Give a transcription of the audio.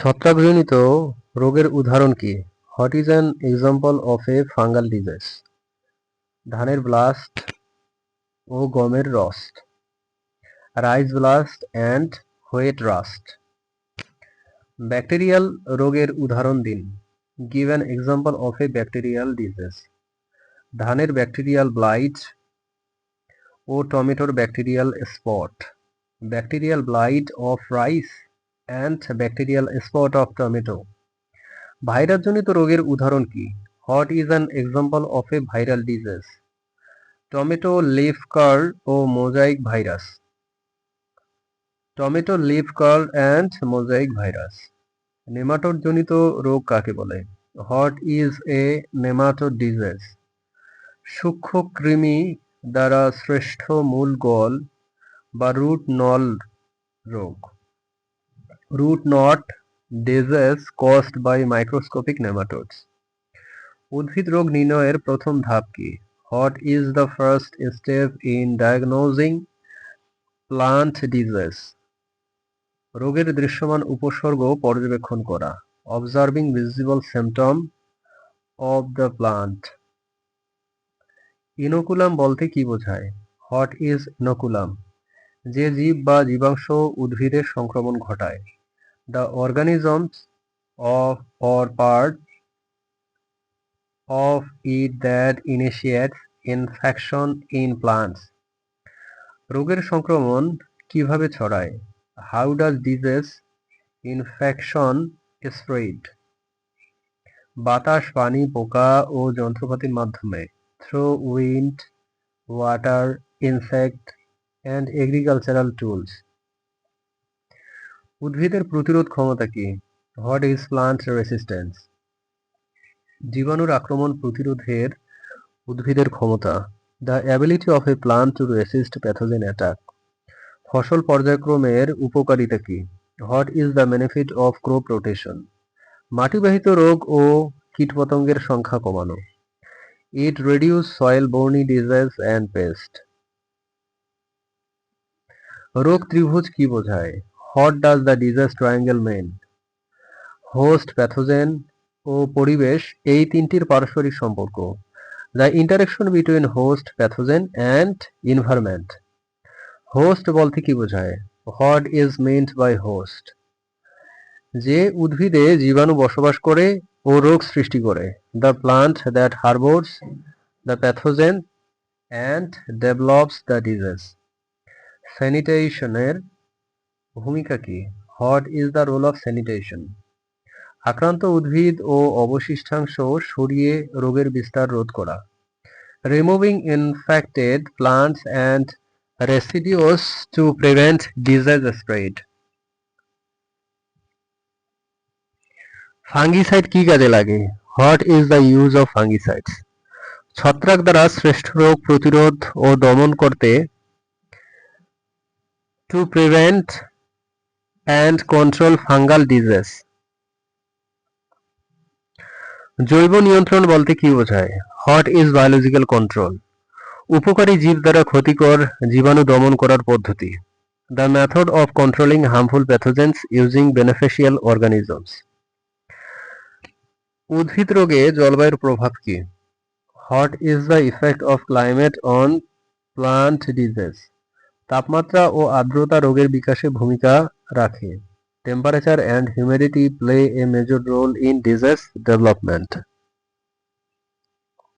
ছত্রাকজনিত রোগের উদাহরণ কি? What is an example of a fungal disease? ধানের ব্লাস্ট ও গমের rust, rice blast and wheat rust. Bacterial রোগের উদাহরণ দিন। Give an example of a bacterial disease. ধানের ব্যাকটেরিয়াল ব্লাইট ও টমেটোর bacterial spot. Bacterial blight of rice and bacterial spot of tomato. ভাইরাসজনিত রোগের উদাহরণ কি? What is an example of a viral disease? Tomato leaf curl ও mosaic virus. Tomato leaf curl and mosaic virus. নেমাটোডজনিত রোগ কাকে বলে? What is a nematode disease? সূক্ষ্ম কৃমি দ্বারা সৃষ্ট মূল গল বা রুট নল রোগ। Root knot disease caused by microscopic nematodes. উদ্ভিদ রোগ নির্ণয়ের প্রথম ধাপ কি? What is the first step in diagnosing plant disease? রোগের দৃশ্যমান উপসর্গ পর্যবেক্ষণ করা। Observing visible symptom of the plant. Inoculum বলতে কি বোঝায়? What is inoculum? যে জীব বা জীবাংশ উদ্ভিদের সংক্রমণ ঘটায়। The organisms of or part of it that initiates infection in plants. রোগের সংক্রমণ কিভাবে ছড়ায়? How does disease infection spread? বাতাস, পানি, পোকা ও যন্ত্রপাতির মাধ্যমে। Through wind, water, insect and agricultural tools. উদ্ভিদের প্রতিরোধ ক্ষমতা কি? What is plant resistance? জীবাণুর আক্রমণ প্রতিরোধের উদ্ভিদের ক্ষমতা। The ability of a plant to resist pathogen attack. ফসল পর্যায়ক্রমের উপকারিতা কি? What is the benefit of crop rotation? মাটিবাহিত রোগ ও কীটপতঙ্গের সংখ্যা কমানো। It reduce soil borne disease and pest. রোগ ত্রিভুজ কি বোঝায়? What does the disease triangle mean? Host, pathogen ও পরিবেশ এই তিনটির পারস্পরিক সম্পর্ক। The interaction between host, pathogen and environment. Host বলতে কি বোঝায়? What is meant by host? যে উদ্ভিদে জীবাণু বসবাস করে ও রোগ সৃষ্টি করে। The plant that harbors the pathogen and develops the disease. স্যানিটেশনের ভূমিকা কি? What is the role of sanitation? আক্রান্ত উদ্ভিদ ও অবশিষ্টাংশ সরিয়ে রোগের বিস্তার রোধ করা। Removing infected plants and residues to prevent disease spread. Fungicide কি কাজে লাগে? What is the use of fungicides? ছত্রাক দ্বারা শ্রেষ্ঠ রোগ প্রতিরোধ ও দমন করতে। To prevent and control fungal disease. জৈব নিয়ন্ত্রণ বলতে কি বোঝায়? What is biological control? উপকারী জীব দ্বারা ক্ষতিকর জীবাণু দমন করার পদ্ধতি। The method of controlling harmful pathogens using beneficial organisms. উদ্ভিদ রোগে জলবায়ুর প্রভাব কি? What is the effect of climate on plant disease? তাপমাত্রা ও আর্দ্রতা রোগের বিকাশে ভূমিকা রাখে। Temperature and humidity play a major role in disease development.